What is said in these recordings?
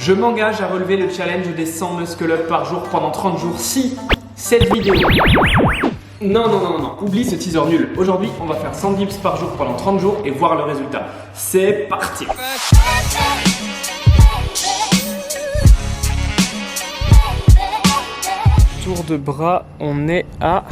Je m'engage à relever le challenge des 100 muscle-up par jour pendant 30 jours si cette vidéo... Non, oublie ce teaser nul. Aujourd'hui, on va faire 100 dips par jour pendant 30 jours et voir le résultat. C'est parti! Tour de bras, on est à...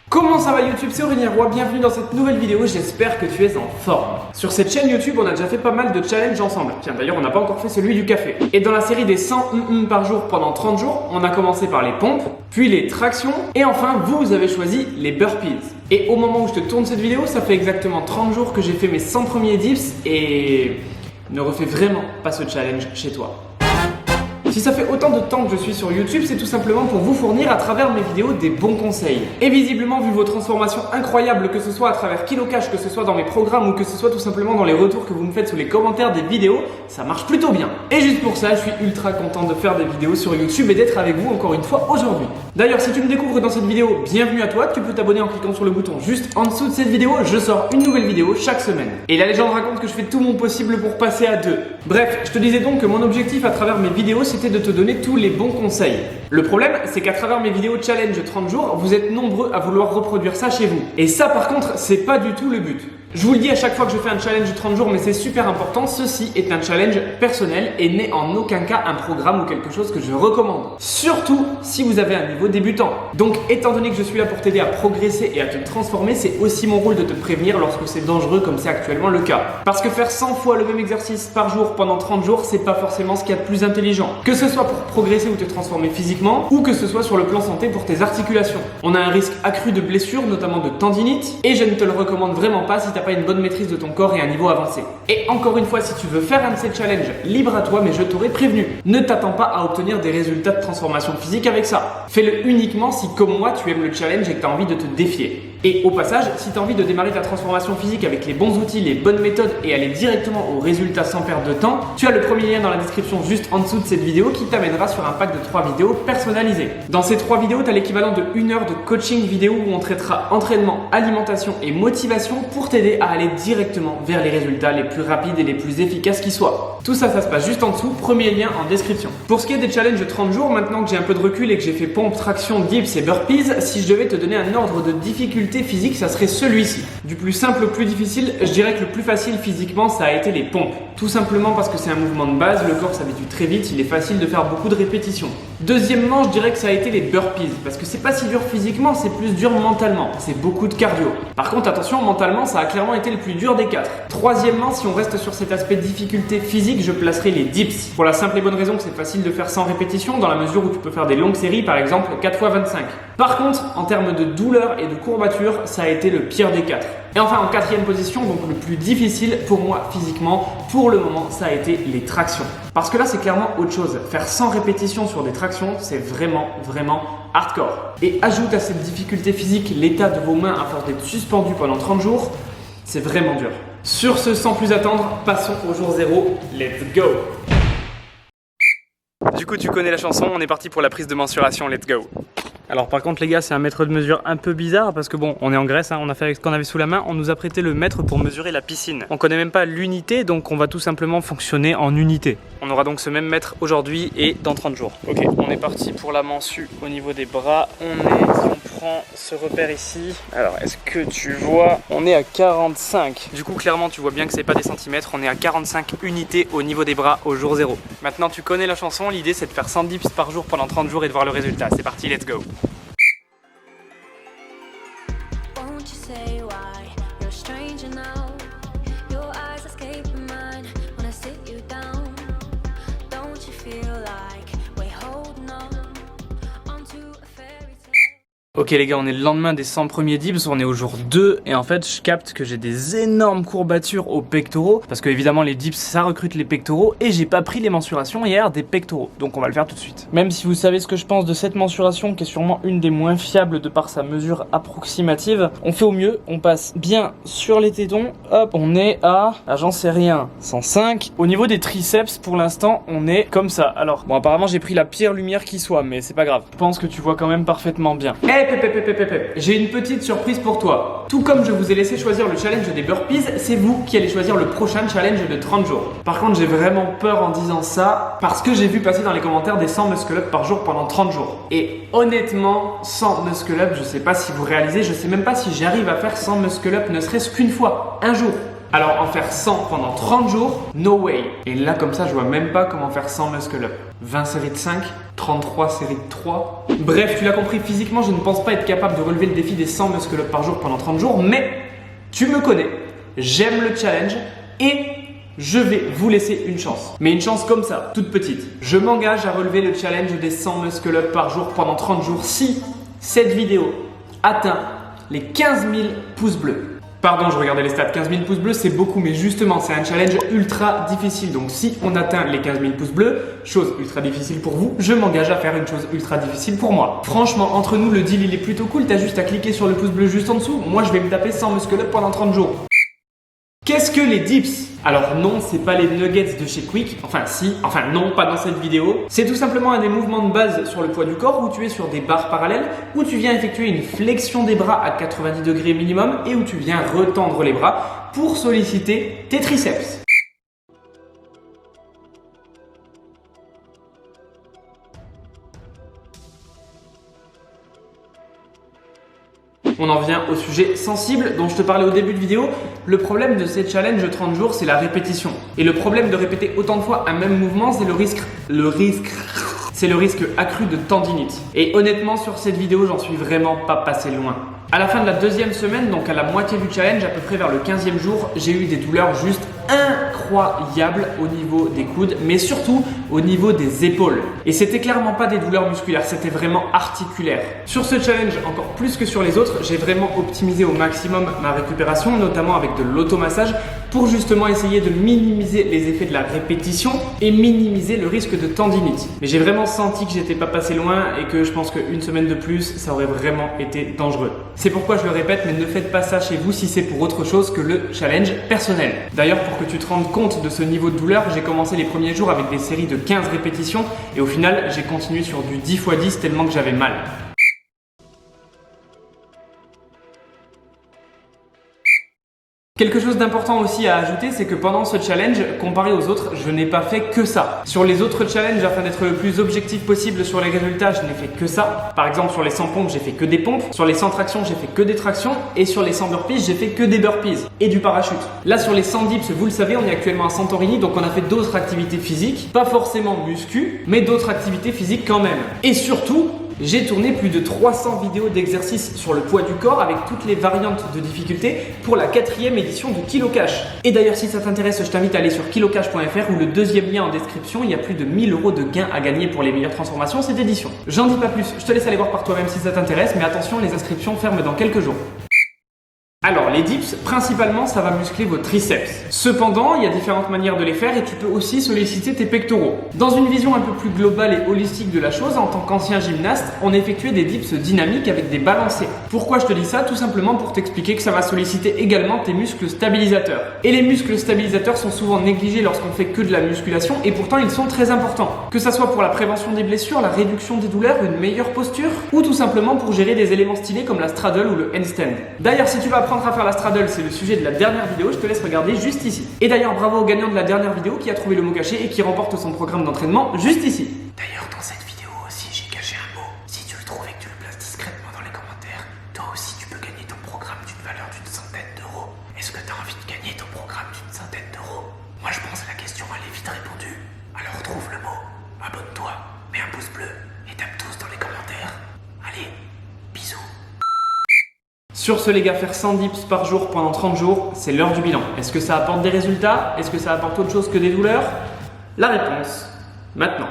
Comment ça va YouTube, c'est Aurélien Roy, bienvenue dans cette nouvelle vidéo, j'espère que tu es en forme. Sur cette chaîne YouTube, on a déjà fait pas mal de challenges ensemble. Tiens, d'ailleurs, on n'a pas encore fait celui du café. Et dans la série des 100 par jour pendant 30 jours, on a commencé par les pompes, puis les tractions, et enfin, vous avez choisi les burpees. Et au moment où je te tourne cette vidéo, ça fait exactement 30 jours que j'ai fait mes 100 premiers dips, et ne refais vraiment pas ce challenge chez toi. Si ça fait autant de temps que je suis sur YouTube, c'est tout simplement pour vous fournir à travers mes vidéos des bons conseils. Et visiblement, vu vos transformations incroyables, que ce soit à travers KiloCash, que ce soit dans mes programmes ou que ce soit tout simplement dans les retours que vous me faites sous les commentaires des vidéos, ça marche plutôt bien. Et juste pour ça, je suis ultra content de faire des vidéos sur YouTube et d'être avec vous encore une fois aujourd'hui. D'ailleurs, si tu me découvres dans cette vidéo, bienvenue à toi, tu peux t'abonner en cliquant sur le bouton juste en dessous de cette vidéo, je sors une nouvelle vidéo chaque semaine. Et la légende raconte que je fais tout mon possible pour passer à 2. Bref, je te disais donc que mon objectif à travers mes vidéos, c'était de te donner tous les bons conseils. Le problème, c'est qu'à travers mes vidéos challenge 30 jours, vous êtes nombreux à vouloir reproduire ça chez vous. Et ça par contre, c'est pas du tout le but. Je vous le dis à chaque fois que je fais un challenge de 30 jours, mais c'est super important, ceci est un challenge personnel et n'est en aucun cas un programme ou quelque chose que je recommande. Surtout si vous avez un niveau débutant. Donc étant donné que je suis là pour t'aider à progresser et à te transformer, c'est aussi mon rôle de te prévenir lorsque c'est dangereux comme c'est actuellement le cas. Parce que faire 100 fois le même exercice par jour pendant 30 jours, c'est pas forcément ce qu'il y a de plus intelligent. Que ce soit pour progresser ou te transformer physiquement, ou que ce soit sur le plan santé pour tes articulations. On a un risque accru de blessures, notamment de tendinite, et je ne te le recommande vraiment pas si t'as pas une bonne maîtrise de ton corps et un niveau avancé. Et encore une fois, si tu veux faire un de ces challenges, libre à toi, mais je t'aurais prévenu. Ne t'attends pas à obtenir des résultats de transformation physique avec ça. Fais-le uniquement si, comme moi, tu aimes le challenge et que tu as envie de te défier. Et au passage, si tu as envie de démarrer ta transformation physique avec les bons outils, les bonnes méthodes et aller directement aux résultats sans perdre de temps, tu as le premier lien dans la description juste en dessous de cette vidéo qui t'amènera sur un pack de 3 vidéos personnalisées. Dans ces 3 vidéos, tu as l'équivalent de 1 heure de coaching vidéo où on traitera entraînement, alimentation et motivation pour t'aider à aller directement vers les résultats les plus rapides et les plus efficaces qui soient. Tout ça, ça se passe juste en dessous, premier lien en description. Pour ce qui est des challenges de 30 jours, maintenant que j'ai un peu de recul et que j'ai fait pompe, traction, dips et burpees, si je devais te donner un ordre de difficulté physique, ça serait celui-ci. Du plus simple au plus difficile, je dirais que le plus facile physiquement, ça a été les pompes. Tout simplement parce que c'est un mouvement de base, le corps s'habitue très vite, il est facile de faire beaucoup de répétitions. Deuxièmement, je dirais que ça a été les burpees, parce que c'est pas si dur physiquement, c'est plus dur mentalement. C'est beaucoup de cardio. Par contre, attention, mentalement, ça a clairement été le plus dur des 4. Troisièmement, si on reste sur cet aspect de difficulté physique, je placerai les dips. Pour la simple et bonne raison que c'est facile de faire sans répétition, dans la mesure où tu peux faire des longues séries, par exemple 4 x 25. Par contre, en termes de douleur et de courbature, ça a été le pire des 4. Et enfin, en 4e position, donc le plus difficile pour moi physiquement, pour le moment, ça a été les tractions. Parce que là, c'est clairement autre chose. Faire 100 répétitions sur des tractions, c'est vraiment hardcore. Et ajoute à cette difficulté physique l'état de vos mains à force d'être suspendues pendant 30 jours, c'est vraiment dur. Sur ce, sans plus attendre, passons au jour 0. Let's go! Du coup, tu connais la chanson, on est parti pour la prise de mensuration, let's go! Alors par contre les gars, c'est un mètre de mesure un peu bizarre parce que bon, on est en Grèce, hein, on a fait avec ce qu'on avait sous la main, on nous a prêté le mètre pour mesurer la piscine. On connaît même pas l'unité, donc on va tout simplement fonctionner en unité. On aura donc ce même mètre aujourd'hui et dans 30 jours. Ok, on est parti pour la mensu au niveau des bras. Si on prend ce repère ici, alors est-ce que tu vois, on est à 45. Du coup clairement tu vois bien que c'est pas des centimètres, on est à 45 unités au niveau des bras au jour 0. Maintenant tu connais la chanson, l'idée c'est de faire 100 dips par jour pendant 30 jours et de voir le résultat. C'est parti, let's go! Ok les gars, on est le lendemain des 100 premiers dips, on est au jour 2 et en fait je capte que j'ai des énormes courbatures aux pectoraux parce que évidemment les dips ça recrute les pectoraux et j'ai pas pris les mensurations hier des pectoraux, donc on va le faire tout de suite. Même si vous savez ce que je pense de cette mensuration qui est sûrement une des moins fiables de par sa mesure approximative, on fait au mieux, on passe bien sur les tétons, hop, on est à j'en sais rien, 105. Au niveau des triceps pour l'instant on est comme ça. Alors bon apparemment j'ai pris la pire lumière qui soit mais c'est pas grave, je pense que tu vois quand même parfaitement bien. J'ai une petite surprise pour toi. Tout comme je vous ai laissé choisir le challenge des burpees, c'est vous qui allez choisir le prochain challenge de 30 jours. Par contre, j'ai vraiment peur en disant ça parce que j'ai vu passer dans les commentaires des 100 muscle up par jour pendant 30 jours. Et honnêtement, 100 muscle up, je sais pas si vous réalisez, je sais même pas si j'arrive à faire 100 muscle up ne serait-ce qu'une fois, un jour. Alors en faire 100 pendant 30 jours, no way. Et là comme ça, je vois même pas comment faire 100 muscle up. 20 séries de 5, 33 séries de 3. Bref, tu l'as compris, physiquement, je ne pense pas être capable de relever le défi des 100 muscle up par jour pendant 30 jours, mais tu me connais, j'aime le challenge et je vais vous laisser une chance. Mais une chance comme ça, toute petite. Je m'engage à relever le challenge des 100 muscle up par jour pendant 30 jours si cette vidéo atteint les 15 000 pouces bleus. Pardon, je regardais les stats, 15 000 pouces bleus c'est beaucoup, mais justement c'est un challenge ultra difficile. Donc si on atteint les 15 000 pouces bleus, chose ultra difficile pour vous, je m'engage à faire une chose ultra difficile pour moi. Franchement, entre nous, le deal il est plutôt cool, t'as juste à cliquer sur le pouce bleu juste en dessous. Moi je vais me taper 100 muscle up pendant 30 jours. Qu'est-ce que les dips? Alors non, c'est pas les nuggets de chez Quick, enfin non, pas dans cette vidéo. C'est tout simplement un des mouvements de base sur le poids du corps où tu es sur des barres parallèles, où tu viens effectuer une flexion des bras à 90 degrés minimum et où tu viens retendre les bras pour solliciter tes triceps. On en vient au sujet sensible dont je te parlais au début de vidéo. Le problème de ces challenges 30 jours, c'est la répétition. Et le problème de répéter autant de fois un même mouvement, c'est le risque accru de tendinite. Et honnêtement, sur cette vidéo, j'en suis vraiment pas passé loin. À la fin de la deuxième semaine, donc à la moitié du challenge, à peu près vers le 15e jour, j'ai eu des douleurs juste incroyables au niveau des coudes, mais surtout au niveau des épaules. Et c'était clairement pas des douleurs musculaires, c'était vraiment articulaire. Sur ce challenge, encore plus que sur les autres, j'ai vraiment optimisé au maximum ma récupération, notamment avec de l'automassage, pour justement essayer de minimiser les effets de la répétition et minimiser le risque de tendinite. Mais j'ai vraiment senti que j'étais pas passé loin et que je pense qu'une semaine de plus, ça aurait vraiment été dangereux. C'est pourquoi je le répète, mais ne faites pas ça chez vous si c'est pour autre chose que le challenge personnel. D'ailleurs, pour que tu te rendes compte de ce niveau de douleur, j'ai commencé les premiers jours avec des séries de 15 répétitions et au final, j'ai continué sur du 10 x 10 tellement que j'avais mal. Quelque chose d'important aussi à ajouter, c'est que pendant ce challenge, comparé aux autres, je n'ai pas fait que ça. Sur les autres challenges, afin d'être le plus objectif possible sur les résultats, je n'ai fait que ça. Par exemple, sur les 100 pompes, j'ai fait que des pompes. Sur les 100 tractions, j'ai fait que des tractions. Et sur les 100 burpees, j'ai fait que des burpees et du parachute. Là, sur les 100 dips, vous le savez, on est actuellement à Santorini, donc on a fait d'autres activités physiques. Pas forcément muscu, mais d'autres activités physiques quand même. Et surtout, j'ai tourné plus de 300 vidéos d'exercices sur le poids du corps avec toutes les variantes de difficulté pour la 4e édition de Kilo Cash. Et d'ailleurs, si ça t'intéresse, je t'invite à aller sur kilocash.fr où le deuxième lien en description, il y a plus de 1000 € de gains à gagner pour les meilleures transformations cette édition. J'en dis pas plus, je te laisse aller voir par toi-même si ça t'intéresse, mais attention, les inscriptions ferment dans quelques jours. Alors, les dips, principalement, ça va muscler vos triceps. Cependant, il y a différentes manières de les faire et tu peux aussi solliciter tes pectoraux. Dans une vision un peu plus globale et holistique de la chose, en tant qu'ancien gymnaste, on effectuait des dips dynamiques avec des balancés. Pourquoi je te dis ça? Tout simplement pour t'expliquer que ça va solliciter également tes muscles stabilisateurs. Et les muscles stabilisateurs sont souvent négligés lorsqu'on fait que de la musculation et pourtant ils sont très importants. Que ça soit pour la prévention des blessures, la réduction des douleurs, une meilleure posture ou tout simplement pour gérer des éléments stylés comme la straddle ou le handstand. D'ailleurs, si tu vas apprendre à faire la straddle, c'est le sujet de la dernière vidéo, je te laisse regarder juste ici. Et d'ailleurs, bravo au gagnant de la dernière vidéo qui a trouvé le mot caché et qui remporte son programme d'entraînement juste ici. D'ailleurs, dans cette vidéo aussi, j'ai caché un mot. Si tu le trouves et que tu le places discrètement dans les commentaires, toi aussi tu peux gagner ton programme d'une valeur d'une centaine d'euros. Est-ce que tu as envie de gagner ton programme d'une centaine d'euros? Moi je pense que la question elle est vite répondue. Alors trouve le mot, abonne-toi, mets un pouce bleu et tape tous dans les commentaires. Allez, bisous. Sur ce les gars, faire 100 dips par jour pendant 30 jours, c'est l'heure du bilan. Est-ce que ça apporte des résultats? Est-ce que ça apporte autre chose que des douleurs? La réponse, maintenant.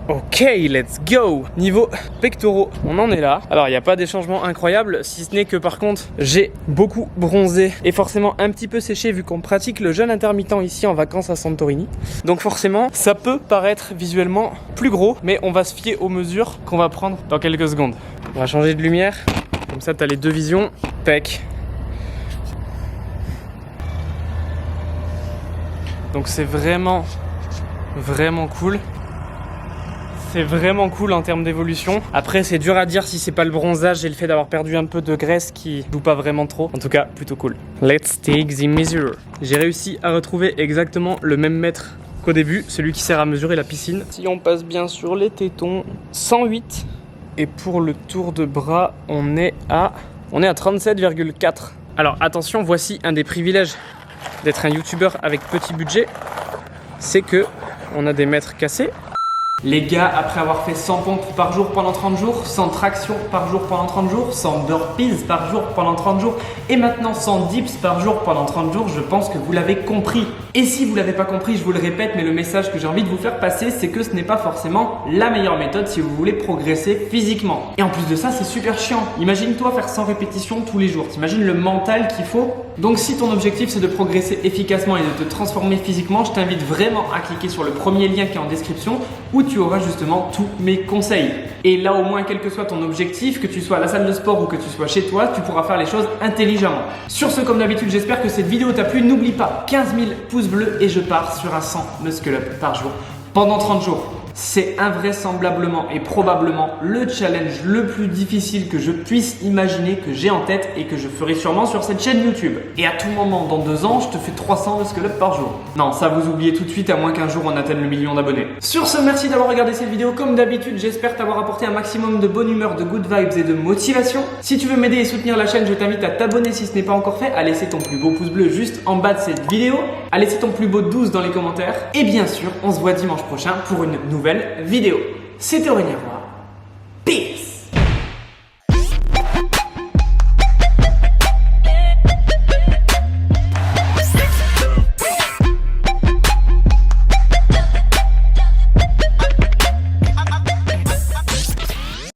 Ok, let's go. Niveau pectoraux, on en est là. Alors, il n'y a pas des changements incroyables, si ce n'est que par contre, j'ai beaucoup bronzé et forcément un petit peu séché vu qu'on pratique le jeûne intermittent ici en vacances à Santorini. Donc forcément, ça peut paraître visuellement plus gros, mais on va se fier aux mesures qu'on va prendre dans quelques secondes. On va changer de lumière. Comme ça, tu as les deux visions. Pec. Donc c'est vraiment cool. C'est vraiment cool en termes d'évolution. Après, c'est dur à dire si c'est pas le bronzage et le fait d'avoir perdu un peu de graisse qui joue pas vraiment trop. En tout cas, plutôt cool. Let's take the measure. J'ai réussi à retrouver exactement le même mètre qu'au début, celui qui sert à mesurer la piscine. Si on passe bien sur les tétons, 108. Et pour le tour de bras, on est à 37,4. Alors attention, voici un des privilèges d'être un youtubeur avec petit budget, c'est que on a des mètres cassés. Les gars, après avoir fait 100 pompes par jour pendant 30 jours, 100 tractions par jour pendant 30 jours, 100 burpees par jour pendant 30 jours et maintenant 100 dips par jour pendant 30 jours, je pense que vous l'avez compris. Et si vous l'avez pas compris, je vous le répète, mais le message que j'ai envie de vous faire passer, c'est que ce n'est pas forcément la meilleure méthode si vous voulez progresser physiquement. Et en plus de ça, c'est super chiant. Imagine-toi faire 100 répétitions tous les jours. T'imagines le mental qu'il faut? Donc si ton objectif c'est de progresser efficacement et de te transformer physiquement, je t'invite vraiment à cliquer sur le premier lien qui est en description où tu auras justement tous mes conseils. Et là au moins, quel que soit ton objectif, que tu sois à la salle de sport ou que tu sois chez toi, tu pourras faire les choses intelligemment. Sur ce, comme d'habitude, j'espère que cette vidéo t'a plu. N'oublie pas, 15 000 pouces bleus et je pars sur un 100 muscle-up par jour pendant 30 jours. C'est invraisemblablement et probablement le challenge le plus difficile que je puisse imaginer, que j'ai en tête et que je ferai sûrement sur cette chaîne YouTube. Et à tout moment, dans 2 ans, je te fais 300 muscle-up par jour. Non, ça vous oubliez tout de suite, à moins qu'un jour on atteigne le million d'abonnés. Sur ce, merci d'avoir regardé cette vidéo. Comme d'habitude, j'espère t'avoir apporté un maximum de bonne humeur, de good vibes et de motivation. Si tu veux m'aider et soutenir la chaîne, je t'invite à t'abonner si ce n'est pas encore fait, à laisser ton plus beau pouce bleu juste en bas de cette vidéo, à laisser ton plus beau 12 dans les commentaires. Et bien sûr, on se voit dimanche prochain pour une nouvelle vidéo. C'était Aurélien Roy.